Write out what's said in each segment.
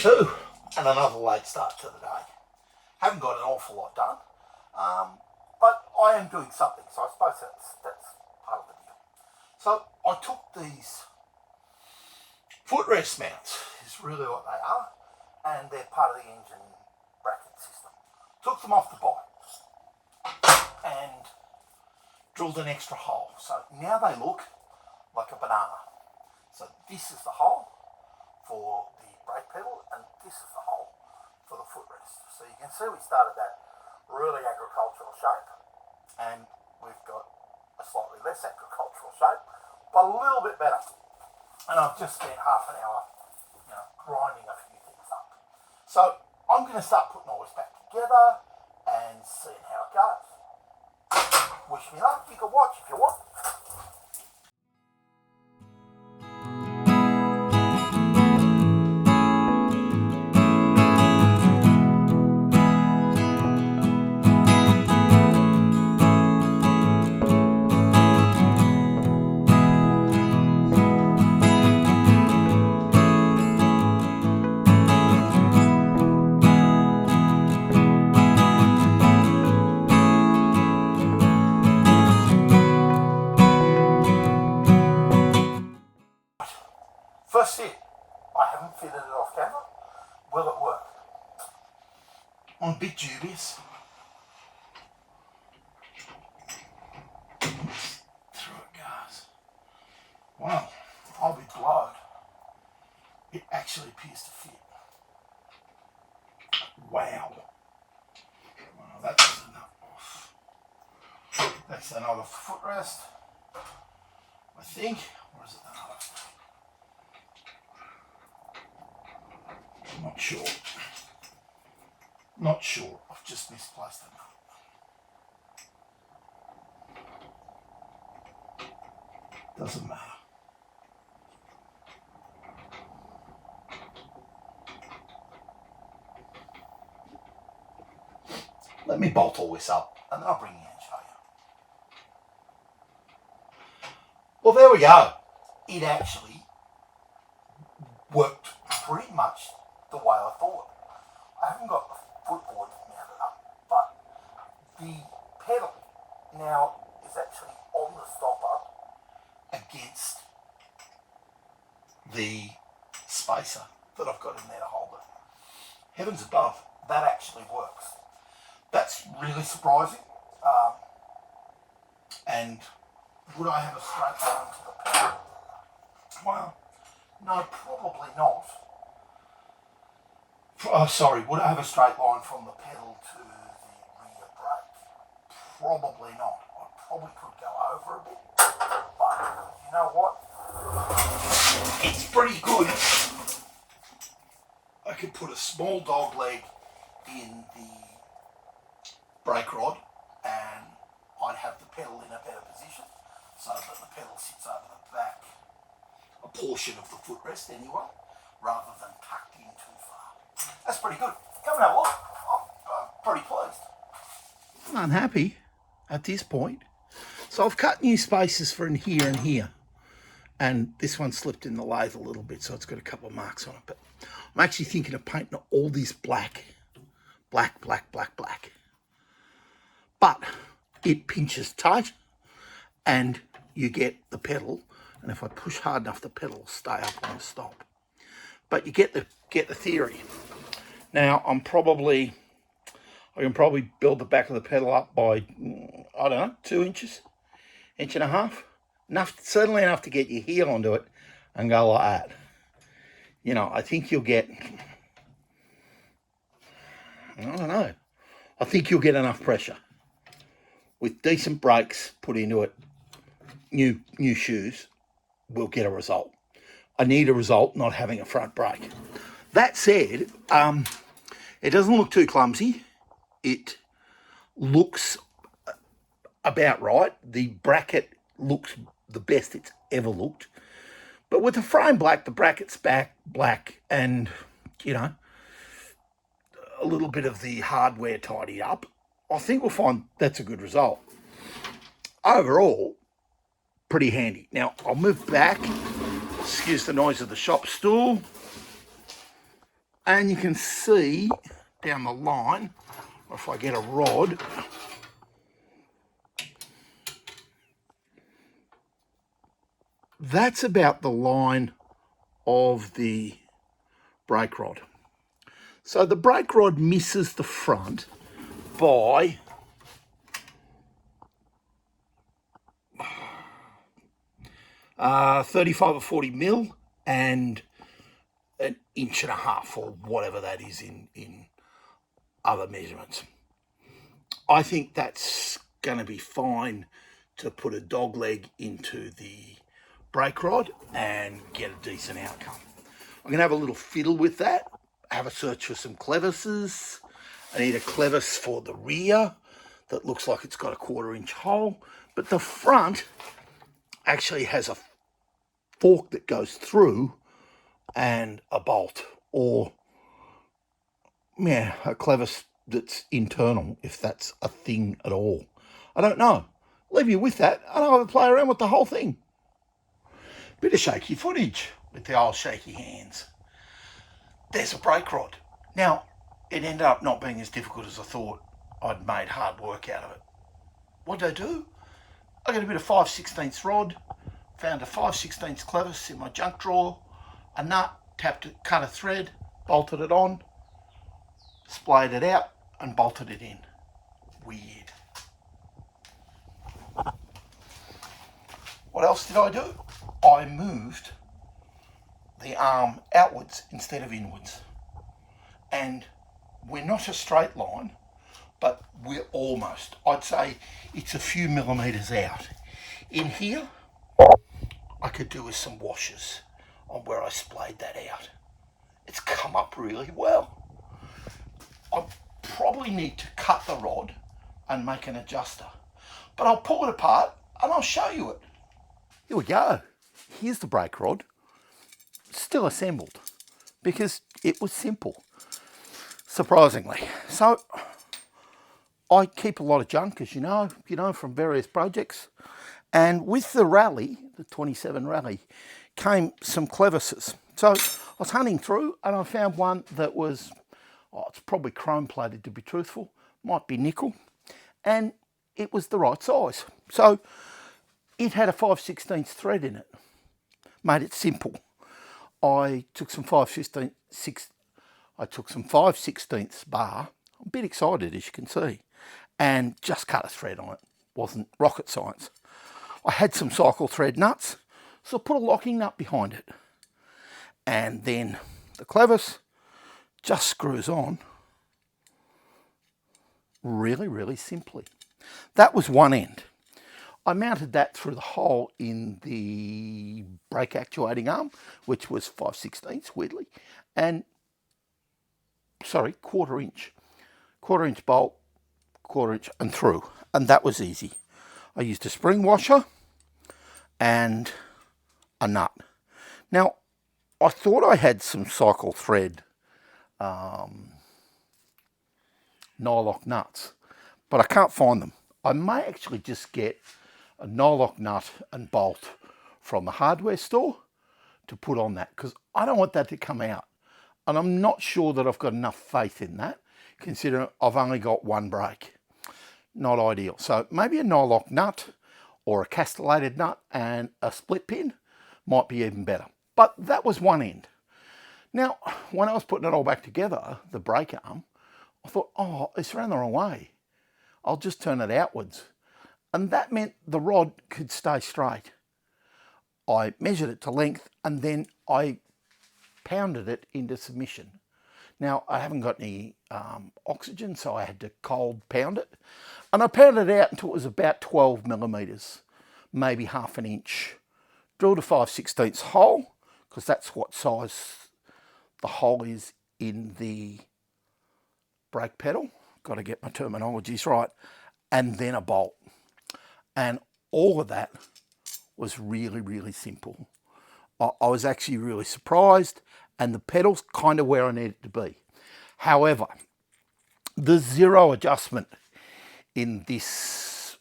2 and another late start to the day. Haven't got an awful lot done, but I am doing something, so I suppose that's part of the deal. So I took these footrest mounts, is really what they are, and they're part of the engine bracket system. Took them off the bike and drilled an extra hole. So now they look like a banana. So this is the hole for the brake pedal and this is the hole for the footrest. So you can see we started that really agricultural shape and we've got a slightly less agricultural shape, but a little bit better. And I've just spent half an hour, grinding a few things up. So I'm going to start putting all this back together and seeing how it goes. Wish me luck. You can watch if you want. First hit, I haven't fitted it off camera. Will it work? I'm a bit dubious. Through it goes. Wow, I'll be blowed. It actually appears to fit. Wow. Well, that's enough. That's another footrest, I think. Or is it another? Not sure. Not sure. I've just misplaced it. Doesn't matter. Let me bolt all this up and then I'll bring you in and show you. Well, there we go. It actually worked pretty much the way I thought. I haven't got the footboard mounted up, but the pedal now is actually on the stopper against the spacer that I've got in there to hold it. Heavens above, that actually works. That's really surprising. And would I have a straight line to the pedal? Well, no, probably not. Oh, sorry, would I have a straight line from the pedal to the rear brake? Probably not. I probably could go over a bit, but you know what? It's pretty good. I could put a small dog leg in the brake rod and I'd have the pedal in a better position so that the pedal sits over the back, a portion of the footrest anyway, rather than tucked in too far. That's pretty good. Come and have a look. I'm pretty pleased. I'm unhappy at this point. So I've cut new spaces for in here and here. And this one slipped in the lathe a little bit, so it's got a couple of marks on it. But I'm actually thinking of painting all this black. Black, black, black, black. But it pinches tight and you get the pedal. And if I push hard enough, the pedal will stay up on the stop. But you get the theory. Now I can probably build the back of the pedal up by, I don't know, 2 inches, inch and a half. Certainly enough to get your heel onto it and go like that. I think you'll get, I don't know. I think you'll get enough pressure. With decent brakes put into it, new shoes, we'll get a result. I need a result not having a front brake. That said, it doesn't look too clumsy. It looks about right. The bracket looks the best it's ever looked. But with the frame black, the bracket's back black and, a little bit of the hardware tidied up, I think we'll find that's a good result. Overall, pretty handy. Now, I'll move back. Excuse the noise of the shop stool. And you can see down the line, or if I get a rod, that's about the line of the brake rod. So the brake rod misses the front by 35 or 40 mil and an inch and a half, or whatever that is in other measurements. I think that's going to be fine to put a dog leg into the brake rod and get a decent outcome. I'm going to have a little fiddle with that, have a search for some clevises. I need a clevis for the rear that looks like it's got a 1/4 inch hole, but the front actually has a fork that goes through and a bolt, or a clevis that's internal, if that's a thing at all. I don't know. Leave you with that, and I'll have a play around with the whole thing. Bit of shaky footage with the old shaky hands. There's a brake rod. Now, it ended up not being as difficult as I thought. I'd made hard work out of it. What did I do? I got a bit of 5/16 rod, found a 5/16 clevis in my junk drawer, a nut, tapped it, cut a thread, bolted it on, splayed it out, and bolted it in. Weird. What else did I do? I moved the arm outwards instead of inwards. And we're not a straight line, but we're almost. I'd say it's a few millimetres out. In here, I could do with some washes on where I splayed that out. It's come up really well. I probably need to cut the rod and make an adjuster, but I'll pull it apart and I'll show you it. Here we go. Here's the brake rod, still assembled, because it was simple, surprisingly. So I keep a lot of junk, as you know from various projects, and with the Rally, the 27 Rally, came some clevises. So I was hunting through and I found one that was, it's probably chrome plated to be truthful, might be nickel, and it was the right size. So it had a 5/16 thread in it, made it simple. I took some 5/16 bar. I'm a bit excited, as you can see, and just cut a thread on it. Wasn't rocket science. I had some cycle thread nuts, so I put a locking nut behind it, and then the clevis just screws on really, really simply. That was one end. I mounted that through the hole in the brake actuating arm, which was 5/16, weirdly, and 1/4 inch. 1/4 inch bolt, 1/4 inch and through, and that was easy. I used a spring washer and a nut. Now, I thought I had some cycle thread nylock nuts, but I can't find them. I may actually just get a nylock nut and bolt from the hardware store to put on that, because I don't want that to come out. And I'm not sure that I've got enough faith in that, considering I've only got one brake. Not ideal. So maybe a nylock nut or a castellated nut and a split pin might be even better. But that was one end. Now, when I was putting it all back together, the brake arm, I thought, oh, it's ran the wrong way. I'll just turn it outwards. And that meant the rod could stay straight. I measured it to length and then I pounded it into submission. Now, I haven't got any oxygen, so I had to cold pound it. And I pounded it out until it was about 12 millimetres, maybe half an inch. Drilled a 5/16 hole, because that's what size the hole is in the brake pedal. Got to get my terminologies right. And then a bolt. And all of that was really, really simple. I was actually really surprised, and the pedal's kind of where I need it to be. However, there's zero adjustment in this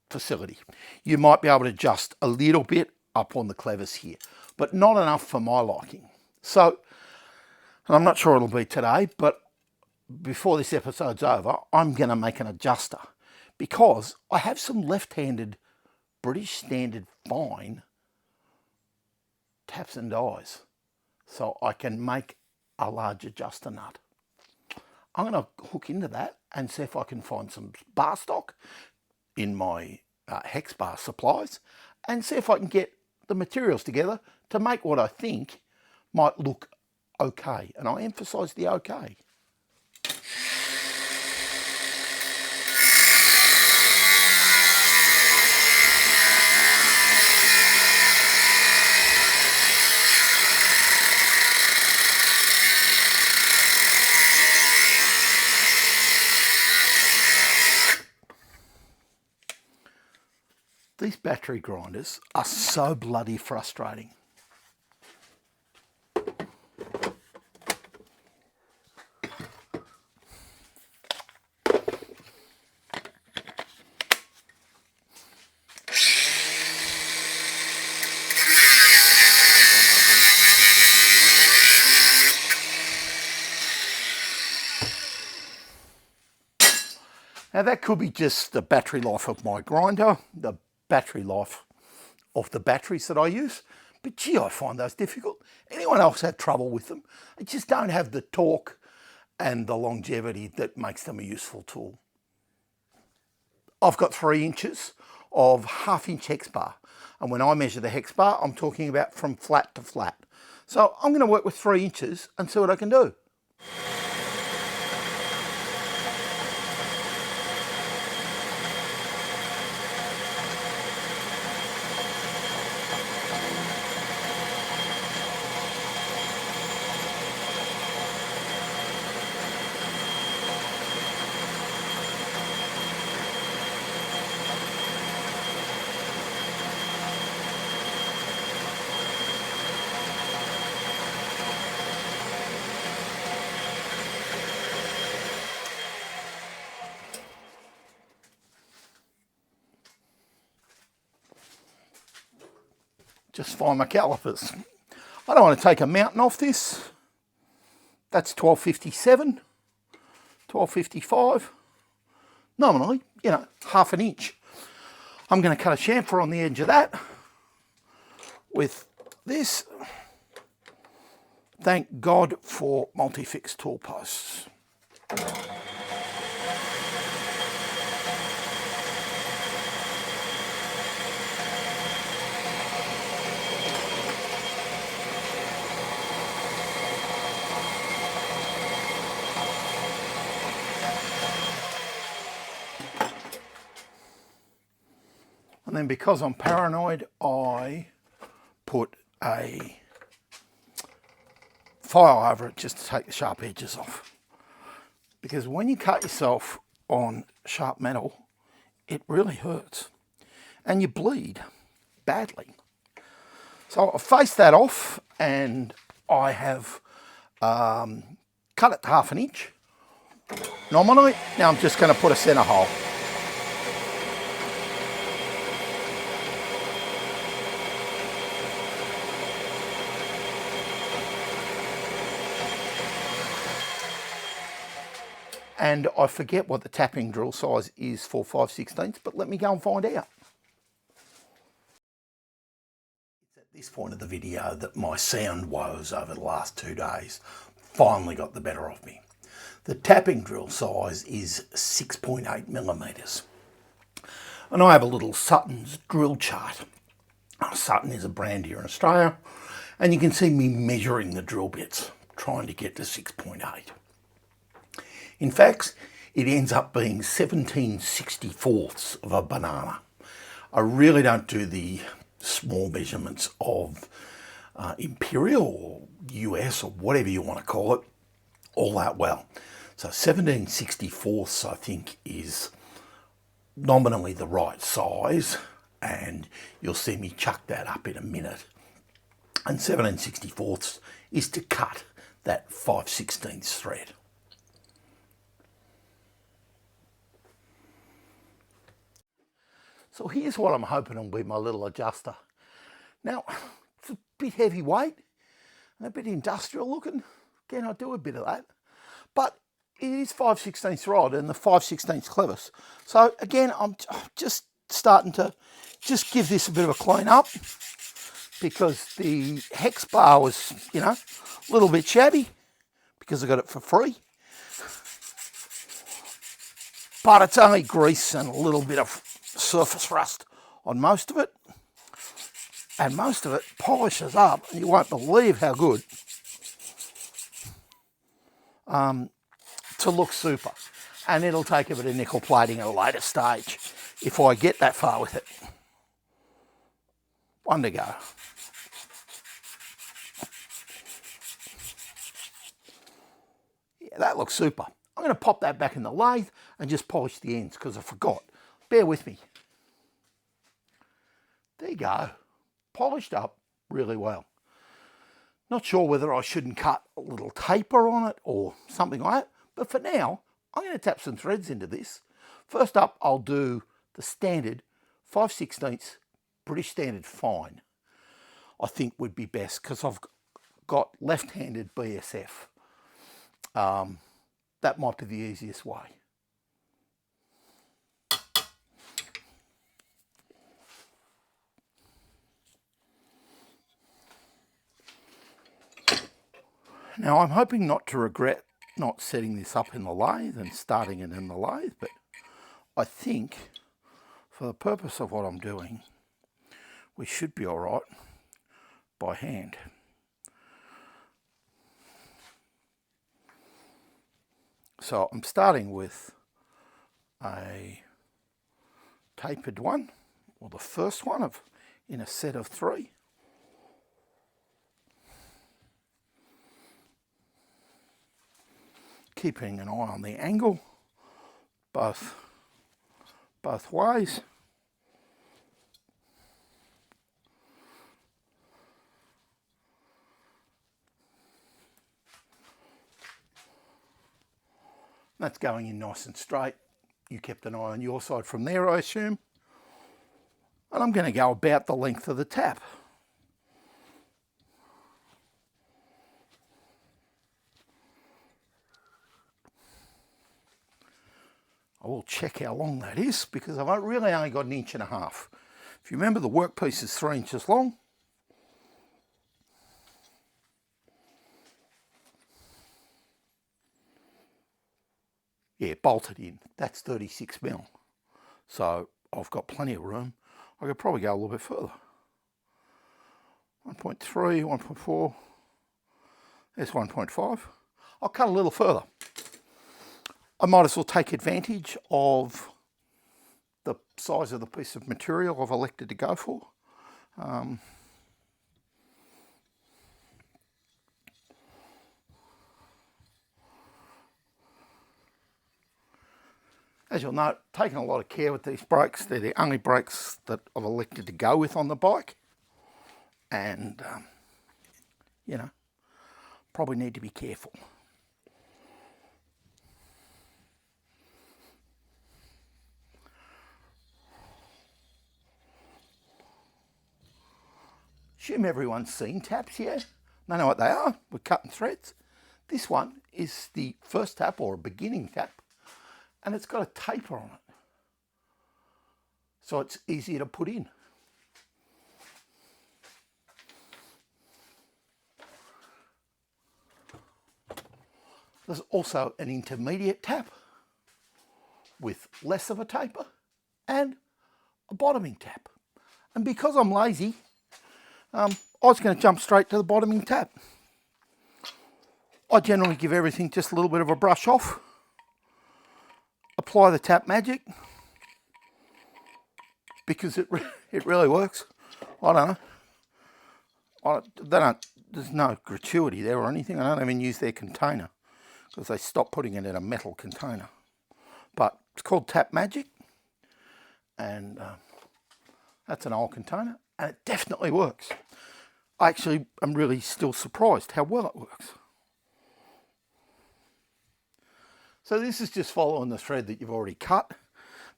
facility. You might be able to adjust a little bit up on the clevis here, but not enough for my liking. So And I'm not sure it'll be today, but before this episode's over, I'm going to make an adjuster because I have some left-handed British Standard fine taps and dies, so I can make a large adjuster nut. I'm going to hook into that and see if I can find some bar stock in my hex bar supplies and see if I can get the materials together to make what I think might look okay. And I emphasise the okay. These battery grinders are so bloody frustrating. Now that could be just the battery life of my grinder, the battery life of the batteries that I use, but gee, I find those difficult. Anyone else had trouble with them? They just don't have the torque and the longevity that makes them a useful tool. I've got 3 inches of 1/2 inch hex bar, and when I measure the hex bar, I'm talking about from flat to flat. So I'm going to work with 3 inches and see what I can do. Just find my calipers. I don't want to take a mountain off this. That's 1257, 1255. Nominally, you know, 1/2 inch. I'm going to cut a chamfer on the edge of that with this. Thank God for multi-fix tool posts. And then because I'm paranoid, I put a file over it just to take the sharp edges off. Because when you cut yourself on sharp metal, it really hurts. And you bleed badly. So I faced that off and I have cut it to 1/2 inch nominally. Now I'm just going to put a centre hole. And I forget what the tapping drill size is for 5/16, but let me go and find out. It's at this point of the video that my sound woes over the last 2 days finally got the better of me. The tapping drill size is 6.8 millimeters. And I have a little Sutton's drill chart. Sutton is a brand here in Australia, and you can see me measuring the drill bits, trying to get to 6.8. In fact, it ends up being 17/64ths of a banana. I really don't do the small measurements of imperial or US or whatever you want to call it all that well. So 17/64ths I think is nominally the right size, and you'll see me chuck that up in a minute. And 17/64ths is to cut that 5/16 thread. So here's what I'm hoping will be my little adjuster. Now, it's a bit heavyweight and a bit industrial looking, Again, I do a bit of that. But it is 5/16 rod and the 5/16 clevis. So again, I'm just starting to just give this a bit of a clean up because the hex bar was, you know, a little bit shabby because I got it for free. But it's only grease and a little bit of surface rust on most of it. And most of it polishes up, and you won't believe how good, to look super. And it'll take a bit of nickel plating at a later stage if I get that far with it. One to go. Yeah, that looks super. I'm going to pop that back in the lathe and just polish the ends because I forgot. Bear with me. There you go. Polished up really well. Not sure whether I shouldn't cut a little taper on it or something like that. But for now, I'm going to tap some threads into this. First up, I'll do the standard 5/16 British Standard Fine. I think would be best because I've got left-handed BSF. That might be the easiest way. Now I'm hoping not to regret not setting this up in the lathe and starting it in the lathe, but I think for the purpose of what I'm doing, we should be all right by hand. So I'm starting with a tapered one, or the first one in a set of 3. Keeping an eye on the angle, both ways. That's going in nice and straight. You kept an eye on your side from there, I assume. And I'm going to go about the length of the tap. I will check how long that is because I've really only got 1.5 inches. If you remember, the workpiece is 3 inches long. Yeah, bolted in. That's 36 mil. So I've got plenty of room. I could probably go a little bit further. 1.3, 1.4. There's 1.5. I'll cut a little further. I might as well take advantage of the size of the piece of material I've elected to go for. As you'll note, taking a lot of care with these brakes. They're the only brakes that I've elected to go with on the bike. And, you know, probably need to be careful. Assume everyone's seen taps here. They know what they are. We're cutting threads. This one is the first tap or a beginning tap. And it's got a taper on it. So it's easier to put in. There's also an intermediate tap with less of a taper and a bottoming tap. And because I'm lazy, I was going to jump straight to the bottoming tap. I generally give everything just a little bit of a brush off. Apply the tap magic because it really works. I don't know. There's no gratuity there or anything. I don't even use their container because they stopped putting it in a metal container. But it's called Tap Magic, and that's an old container, and it definitely works. I actually am really still surprised how well it works. So this is just following the thread that you've already cut,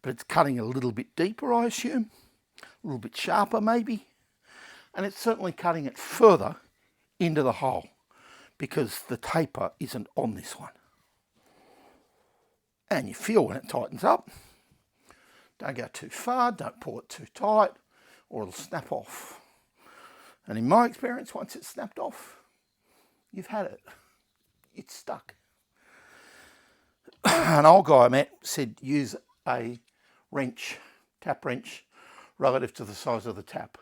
but it's cutting a little bit deeper, I assume, a little bit sharper maybe, and it's certainly cutting it further into the hole because the taper isn't on this one. And you feel when it tightens up. Don't go too far, don't pull it too tight, or it'll snap off. And in my experience, once it's snapped off, you've had it. It's stuck. An old guy I met said use a wrench, tap wrench, relative to the size of the tap.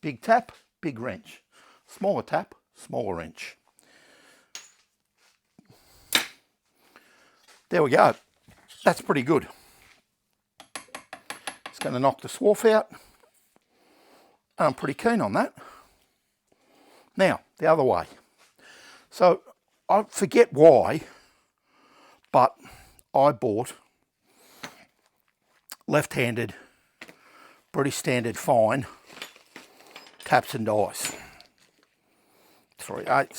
Big tap, big wrench. Smaller tap, smaller wrench. There we go. That's pretty good. It's going to knock the swarf out. I'm pretty keen on that. Now, the other way. So, I forget why, but I bought left-handed British Standard Fine taps and dies. 3/8,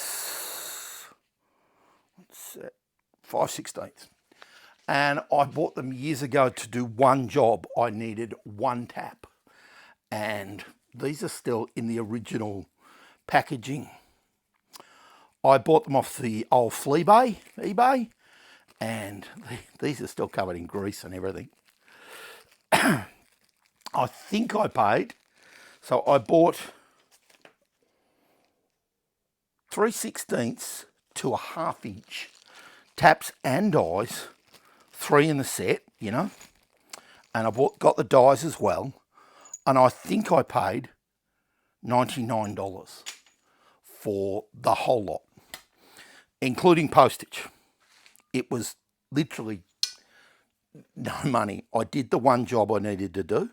5/16. And I bought them years ago to do one job. I needed one tap. And these are still in the original packaging. I bought them off the old eBay, and these are still covered in grease and everything. I think I paid, so I bought 3/16 to a 1/2 inch taps and dies, 3 in the set, you know, and I got the dies as well, and I think I paid $99 for the whole lot, including postage. It was literally no money. I did the one job I needed to do,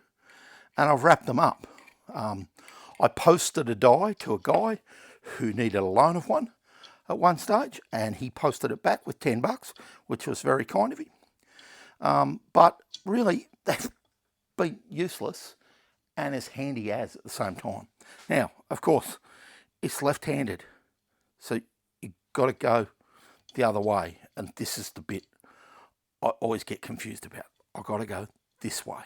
and I've wrapped them up. I posted a die to a guy who needed a loan of one at one stage, and he posted it back with $10, which was very kind of him. But really, they've been useless and as handy as at the same time. Now, of course, it's left-handed, so you've got to go the other way, and this is the bit I always get confused about. I've got to go this way.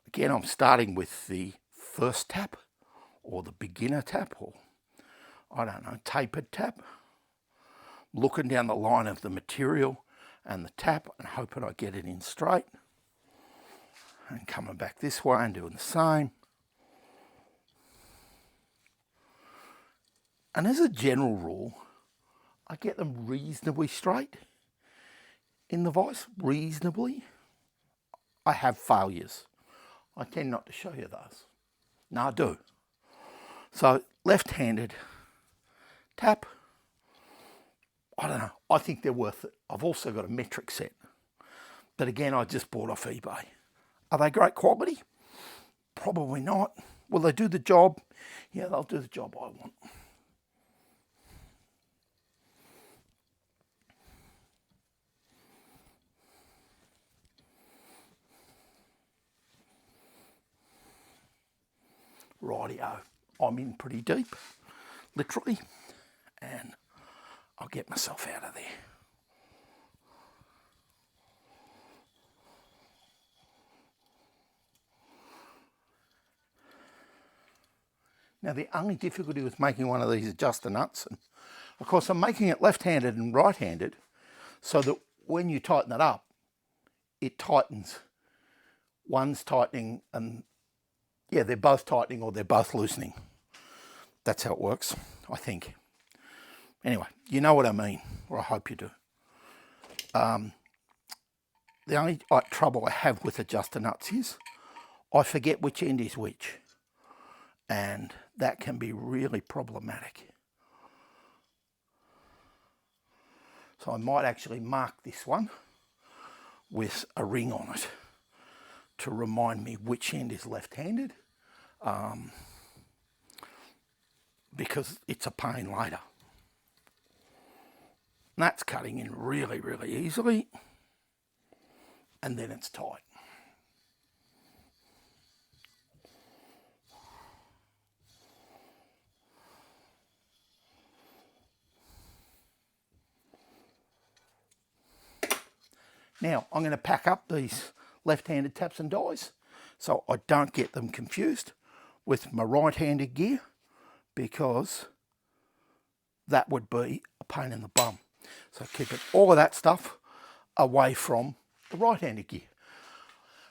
Again, I'm starting with the first tap, or the beginner tap, or I don't know, tapered tap. Looking down the line of the material and the tap and hoping I get it in straight. And coming back this way and doing the same. And as a general rule, I get them reasonably straight in the vise, reasonably. I have failures. I tend not to show you those. No, I do. So, left-handed tap. I don't know. I think they're worth it. I've also got a metric set. But again, I just bought off eBay. Are they great quality? Probably not. Will they do the job? Yeah, they'll do the job I want. Rightio. I'm in pretty deep, literally, and I'll get myself out of there. Now, the only difficulty with making one of these adjuster nuts, and of course I'm making it left-handed and right-handed, so that when you tighten it up, it tightens. One's tightening and, yeah, they're both tightening or they're both loosening. That's how it works, I think. Anyway, you know what I mean, or I hope you do. The only trouble I have with adjuster nuts is I forget which end is which, and that can be really problematic. So I might actually mark this one with a ring on it to remind me which end is left-handed, because it's a pain later. And that's cutting in really, really easily, and then it's tight. Now, I'm going to pack up these left-handed taps and dies so I don't get them confused with my right-handed gear, because that would be a pain in the bum. So keeping all of that stuff away from the right-handed gear.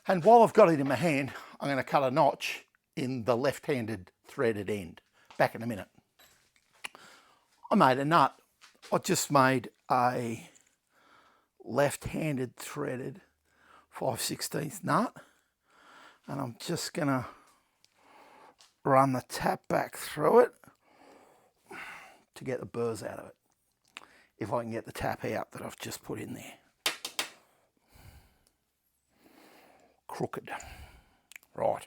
And while I've got it in my hand, I'm going to cut a notch in the left-handed threaded end. Back in a minute. I made a nut. I just made a left-handed threaded 5/16 nut, and I'm just going to run the tap back through it to get the burrs out of it, if I can get the tap out that I've just put in there. Crooked. Right.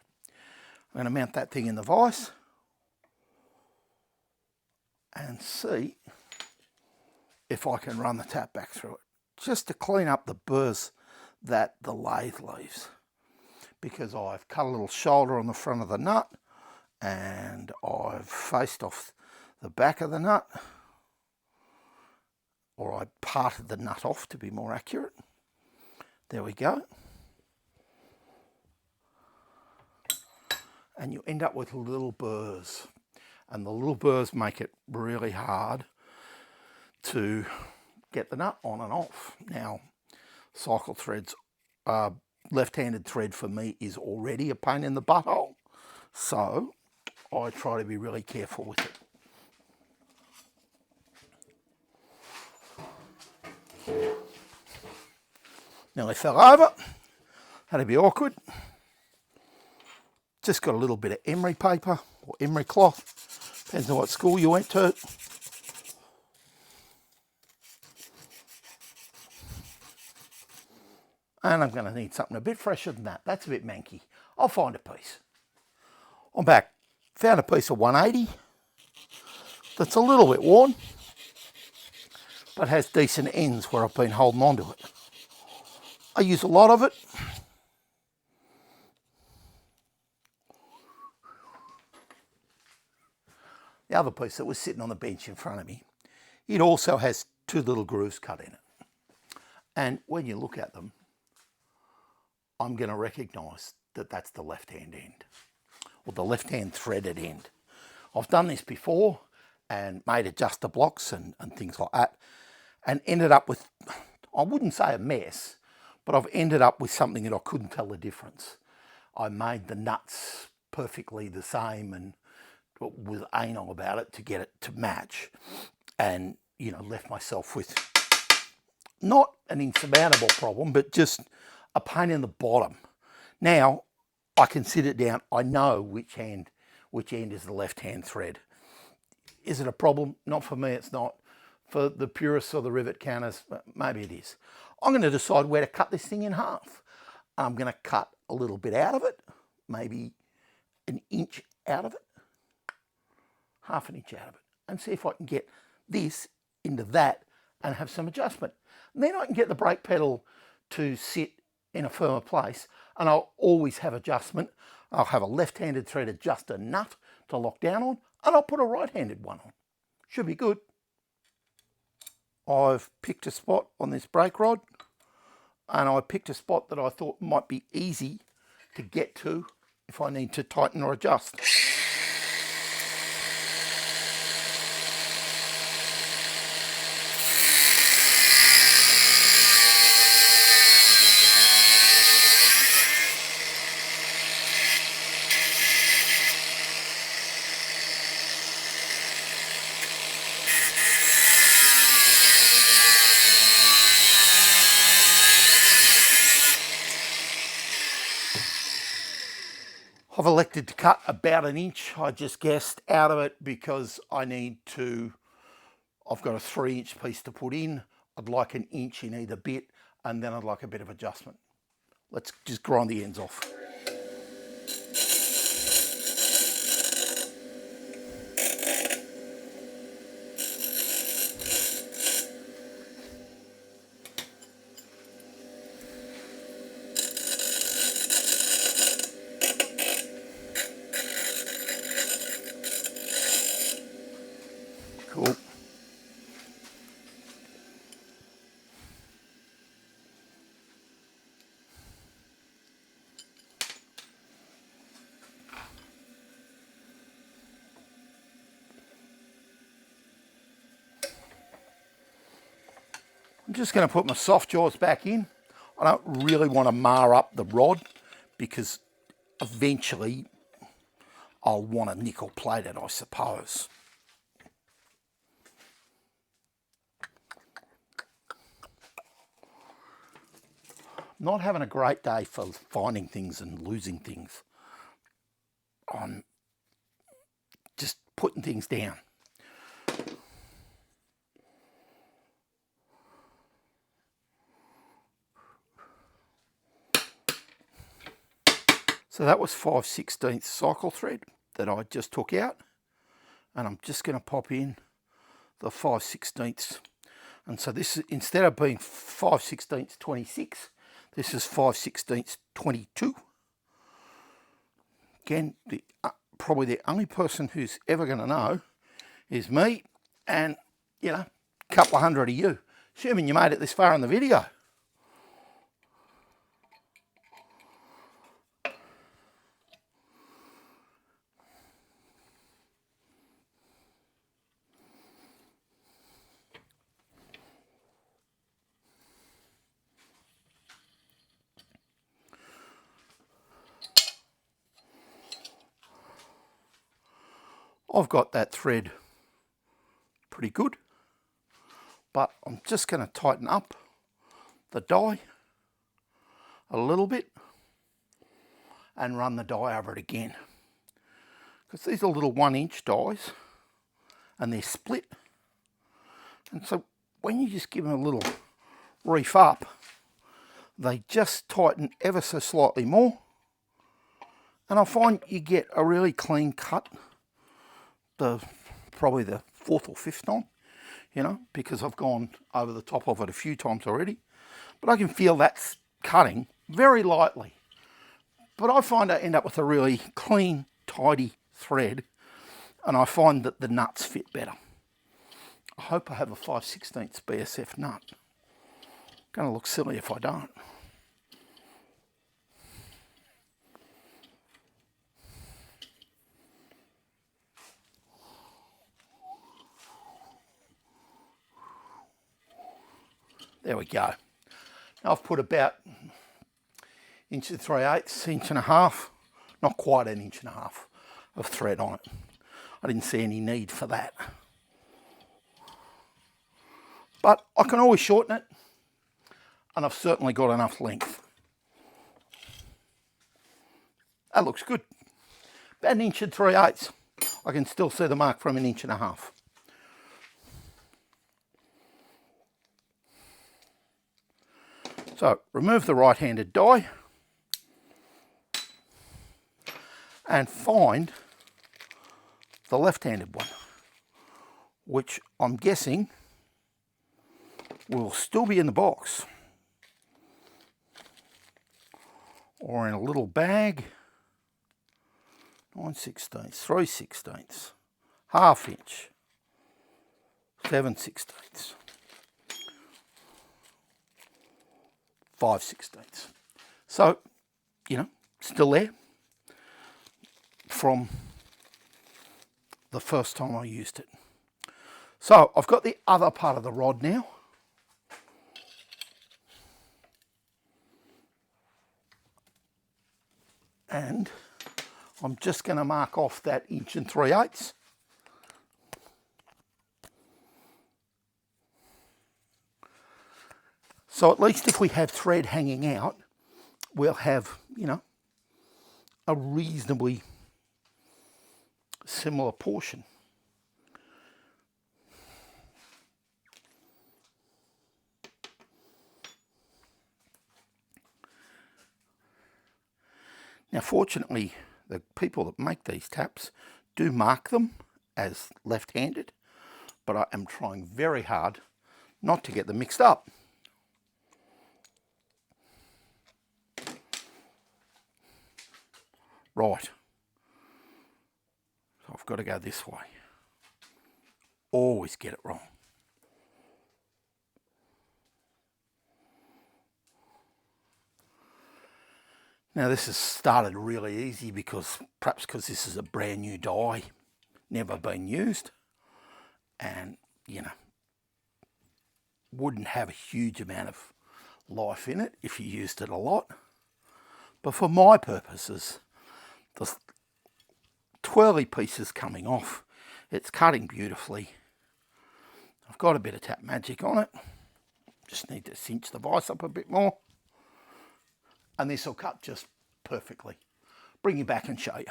I'm going to mount that thing in the vise and see if I can run the tap back through it, just to clean up the burrs that the lathe leaves, because I've cut a little shoulder on the front of the nut and I've faced off the back of the nut, or I parted the nut off to be more accurate. There we go. And you end up with little burrs, and the little burrs make it really hard to get the nut on and off. Now, cycle threads, left-handed thread for me is already a pain in the butthole, so I try to be really careful with it. Nearly fell over. That'd be awkward. Just got a little bit of emery paper or emery cloth, depends on what school you went to. And I'm going to need something a bit fresher than that. That's a bit manky. I'll find a piece. I'm back. Found a piece of 180 that's a little bit worn, but has decent ends where I've been holding on to it. I use a lot of it. The other piece that was sitting on the bench in front of me, it also has two little grooves cut in it. And when you look at them, I'm going to recognise that that's the left-hand end, or the left-hand threaded end. I've done this before and made adjuster blocks and things like that, and ended up with, I wouldn't say a mess, but I've ended up with something that I couldn't tell the difference. I made the nuts perfectly the same and was anal about it to get it to match, and you know, left myself with not an insurmountable problem, but just a pain in the bottom. Now I can sit it down, I know which end is the left hand thread. Is it a problem? Not for me, it's not. For the purists or the rivet counters, maybe it is. I'm going to decide where to cut this thing in half. I'm going to cut a little bit out of it, maybe an inch out of it, half an inch out of it, and see if I can get this into that and have some adjustment. And then I can get the brake pedal to sit in a firmer place, and I'll always have adjustment. I'll have a left-handed thread adjuster nut to lock down on, and I'll put a right-handed one on. Should be good. I've picked a spot on this brake rod, and I picked a spot that I thought might be easy to get to if I need to tighten or adjust. I've elected to cut about an inch, I just guessed, out of it because I've got a 3-inch piece to put in. I'd like an inch in either bit, and then I'd like a bit of adjustment. Let's just grind the ends off. Cool. I'm just going to put my soft jaws back in. I don't really want to mar up the rod because eventually I'll want to nickel plate it, I suppose. Not having a great day for finding things and losing things. I'm just putting things down. So that was 5/16 cycle thread that I just took out, and I'm just going to pop in the 5/16, and so this is, instead of being 5/16 26, this is 5/16 22. Again, probably the only person who's ever going to know is me, and you know, a couple of hundred of you, assuming you made it this far in the video. I've got that thread pretty good, but I'm just going to tighten up the die a little bit and run the die over it again, because these are little 1-inch dies and they're split, and so when you just give them a little reef up, they just tighten ever so slightly more, and I find you get a really clean cut probably the 4th or 5th time, you know, because I've gone over the top of it a few times already. But I can feel that's cutting very lightly. But I find I end up with a really clean, tidy thread, and I find that the nuts fit better. I hope I have a 5/16 BSF nut. Gonna look silly if I don't. There we go. Now I've put about 1 3/8, 1.5 inches, not quite 1.5 inches of thread on it. I didn't see any need for that. But I can always shorten it, and I've certainly got enough length. That looks good. About 1 3/8 inches. I can still see the mark from 1.5 inches. So remove the right-handed die and find the left-handed one, which I'm guessing will still be in the box or in a little bag. 9/16, 3/16, 1/2 inch, 7/16. 5/16. So, you know, still there from the first time I used it. So I've got the other part of the rod now. And I'm just going to mark off that 1 3/8 inches. So at least if we have thread hanging out, we'll have, you know, a reasonably similar portion. Now fortunately, the people that make these taps do mark them as left-handed, but I am trying very hard not to get them mixed up. Right, so I've got to go this way. Always get it wrong. Now this has started really easy perhaps because this is a brand new die, never been used, and you know, wouldn't have a huge amount of life in it if you used it a lot. But for my purposes, the twirly piece is coming off. It's cutting beautifully. I've got a bit of tap magic on it. Just need to cinch the vise up a bit more. And this will cut just perfectly. Bring you back and show you.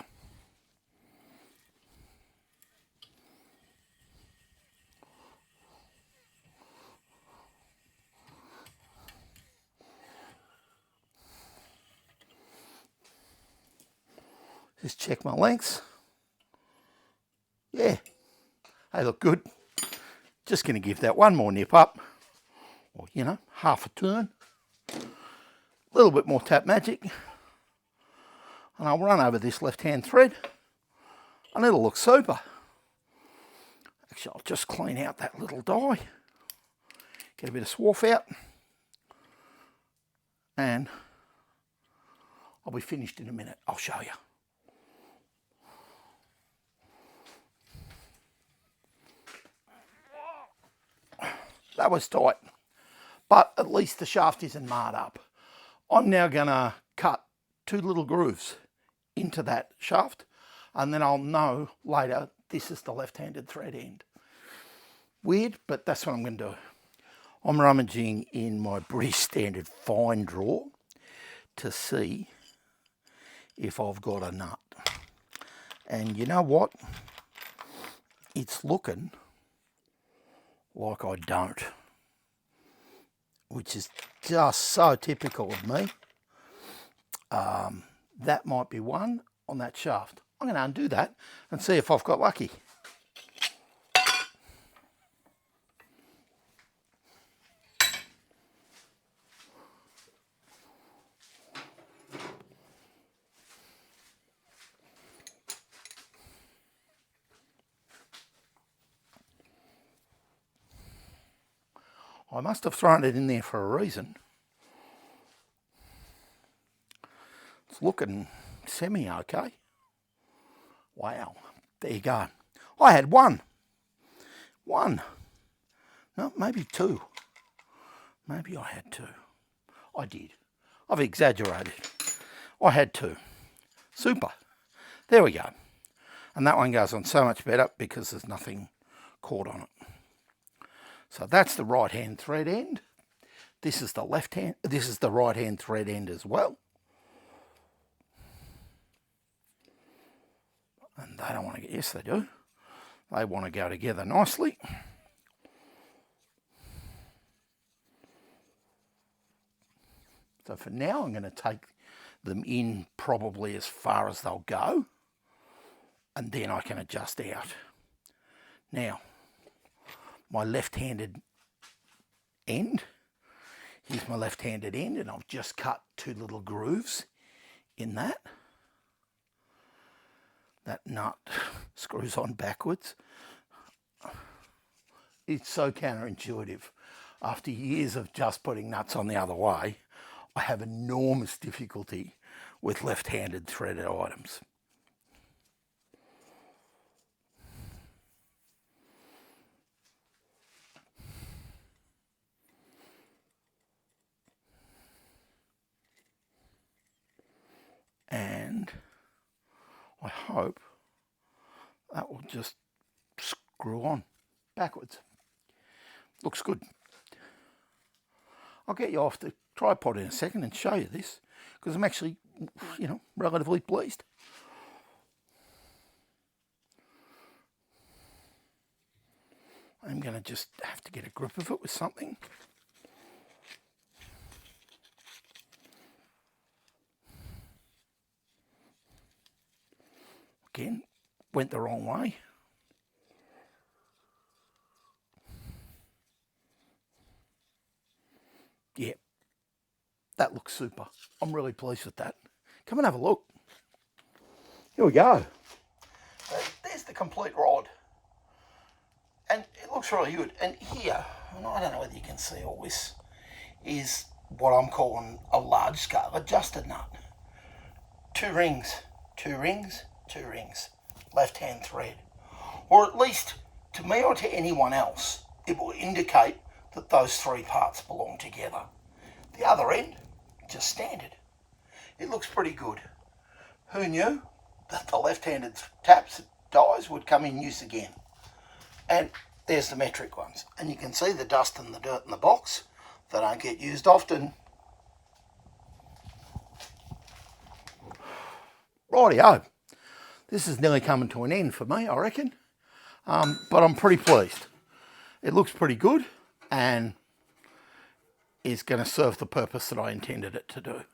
Just check my lengths. Yeah, they look good. Just going to give that one more nip up, or you know, half a turn. A little bit more tap magic, and I'll run over this left-hand thread, and it'll look super. Actually, I'll just clean out that little die, get a bit of swarf out, and I'll be finished in a minute. I'll show you. That was tight, but at least the shaft isn't marred up. I'm now going to cut 2 little grooves into that shaft, and then I'll know later this is the left-handed thread end. Weird, but that's what I'm going to do. I'm rummaging in my British Standard fine drawer to see if I've got a nut. And you know what? It's looking like I don't, which is just so typical of me. That might be one on that shaft. I'm going to undo that and see if I've got lucky. I must have thrown it in there for a reason. It's looking semi-okay. Wow, there you go. I had one. No, maybe 2. Maybe I had 2. I did. I've exaggerated. I had 2. Super. There we go. And that one goes on so much better because there's nothing caught on it. So that's the right hand thread end. This is the left hand, this is the right hand thread end as well. And they don't want to get, yes they do. They want to go together nicely. So for now I'm going to take them in probably as far as they'll go. And then I can adjust out. Now, my left-handed end. Here's my left-handed end, and I've just cut 2 little grooves in that. That nut screws on backwards. It's so counterintuitive. After years of just putting nuts on the other way, I have enormous difficulty with left-handed threaded items. And I hope that will just screw on backwards. Looks good. I'll get you off the tripod in a second and show you this, because I'm actually, you know, relatively pleased. I'm going to just have to get a grip of it with something. Again, went the wrong way. Yeah, that looks super. I'm really pleased with that. Come and have a look. Here we go. There's the complete rod. And it looks really good. And here, and I don't know whether you can see all this, is what I'm calling a large scale adjusted nut. 2 rings, 2 rings, 2 rings, left hand thread. Or at least to me or to anyone else, it will indicate that those three parts belong together. The other end, just standard. It looks pretty good. Who knew that the left-handed taps, dies, would come in use again? And there's the metric ones. And you can see the dust and the dirt in the box. They don't get used often. Rightio. This is nearly coming to an end for me, I reckon. But I'm pretty pleased. It looks pretty good and is going to serve the purpose that I intended it to do.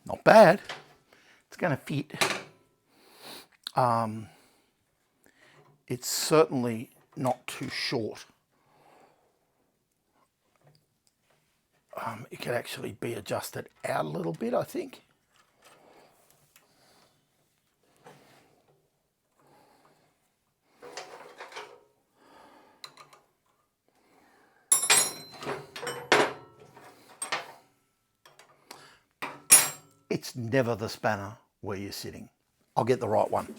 Not bad. It's going to fit. It's certainly not too short. It could actually be adjusted out a little bit, I think. It's never the spanner where you're sitting. I'll get the right one.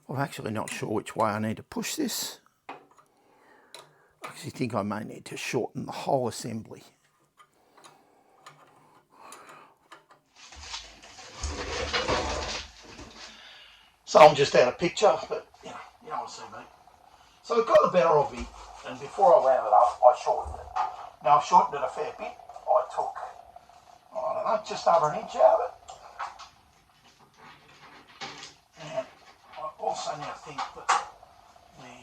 I'm actually not sure which way I need to push this. I actually think I may need to shorten the whole assembly. So I'm just out of picture, but you know what I see, mate. So it got the better of me, and before I wound it up, I shortened it. Now I've shortened it a fair bit. I took, I don't know, just over an inch out of it. And I also now think that the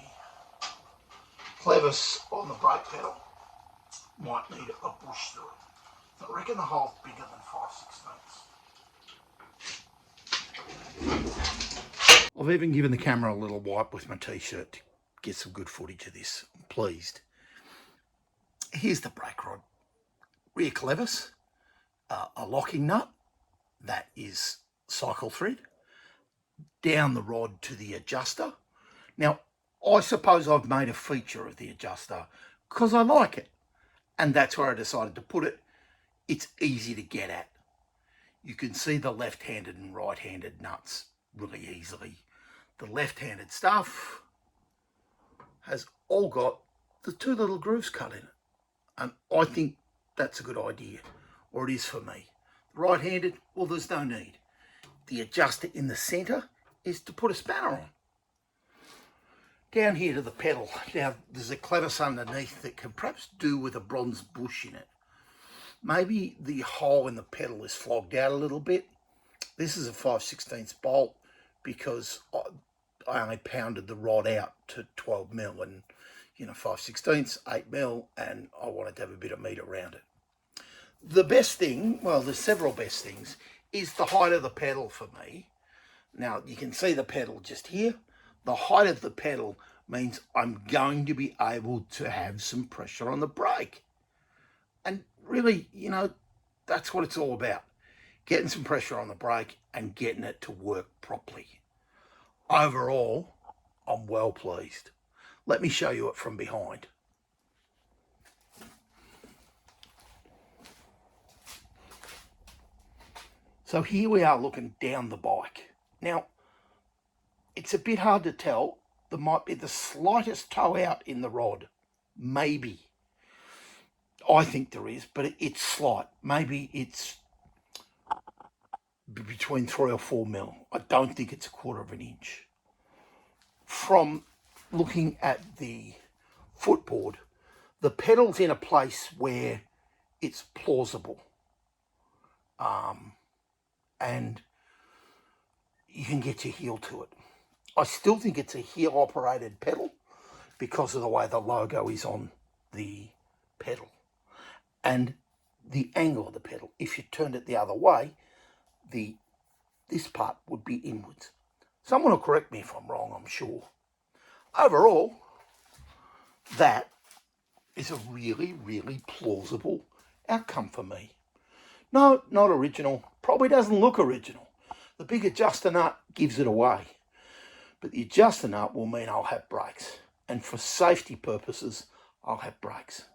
clevis on the brake pedal might need a bush through it. So I reckon the hole's bigger than 5/16. I've even given the camera a little wipe with my t-shirt to get some good footage of this. I'm pleased. Here's the brake rod. Rear clevis, a locking nut, that is cycle thread, down the rod to the adjuster. Now, I suppose I've made a feature of the adjuster because I like it. And that's where I decided to put it. It's easy to get at. You can see the left-handed and right-handed nuts really easily. The left-handed stuff has all got the two little grooves cut in it. And I think that's a good idea, or it is for me. The right-handed, well, there's no need. The adjuster in the centre is to put a spanner on. Down here to the pedal, now there's a clevis underneath that can perhaps do with a bronze bush in it. Maybe the hole in the pedal is flogged out a little bit. This is a 5/16 bolt because I only pounded the rod out to 12 mil and, 5/16, 8 mil, and I wanted to have a bit of meat around it. The best thing, well, there's several best things, is the height of the pedal for me. Now, you can see the pedal just here. The height of the pedal means I'm going to be able to have some pressure on the brake. And really, that's what it's all about. Getting some pressure on the brake and getting it to work properly. Overall, I'm well pleased. Let me show you it from behind. So here we are looking down the bike. Now, it's a bit hard to tell. There might be the slightest toe out in the rod. Maybe. I think there is, but it's slight. Maybe it's between 3 or 4 mil. I don't think it's 1/4 of an inch. From looking at the footboard, the pedal's in a place where it's plausible. And you can get your heel to it. I still think it's a heel operated pedal because of the way the logo is on the pedal and the angle of the pedal. If you turned it the other way, this part would be inwards. Someone will correct me if I'm wrong, I'm sure. Overall, that is a really, really plausible outcome for me. No, not original. Probably doesn't look original. The big adjuster nut gives it away. But the adjuster nut will mean I'll have brakes. And for safety purposes, I'll have brakes.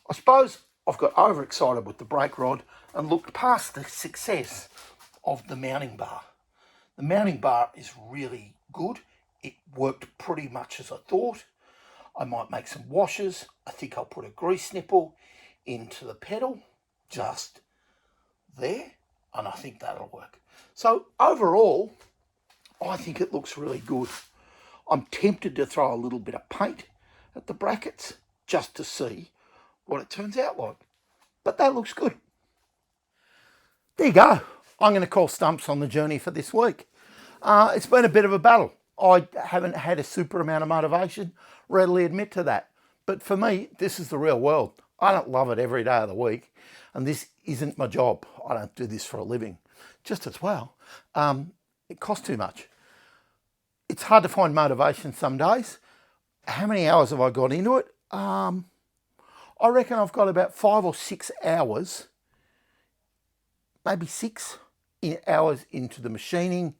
I suppose I've got overexcited with the brake rod and looked past the success of the mounting bar. The mounting bar is really good. It worked pretty much as I thought. I might make some washes. I think I'll put a grease nipple into the pedal, just there, and I think that'll work. So overall, I think it looks really good. I'm tempted to throw a little bit of paint at the brackets just to see what it turns out like. But that looks good. There you go. I'm going to call stumps on the journey for this week. It's been a bit of a battle. I haven't had a super amount of motivation, readily admit to that. But for me, this is the real world. I don't love it every day of the week, and this isn't my job. I don't do this for a living. Just as well, it costs too much. It's hard to find motivation some days. How many hours have I got into it? I reckon I've got about 5 or 6 hours, maybe 6 hours into the machining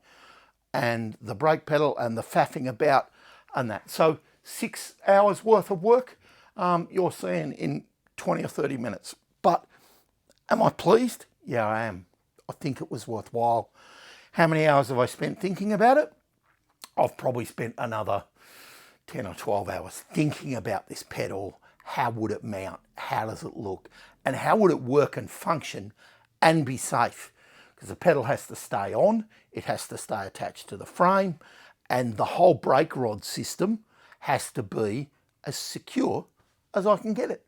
and the brake pedal and the faffing about and that. So 6 hours worth of work you're seeing in 20 or 30 minutes. But am I pleased? Yeah, I am. I think it was worthwhile. How many hours have I spent thinking about it? I've probably spent another 10 or 12 hours thinking about this pedal. How would it mount? How does it look? And how would it work and function and be safe? Because the pedal has to stay on, it has to stay attached to the frame, and the whole brake rod system has to be as secure as I can get it.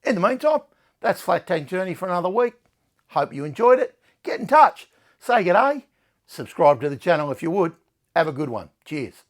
In the meantime, that's Flat Tank Journey for another week. Hope you enjoyed it. Get in touch. Say g'day. Subscribe to the channel if you would. Have a good one. Cheers.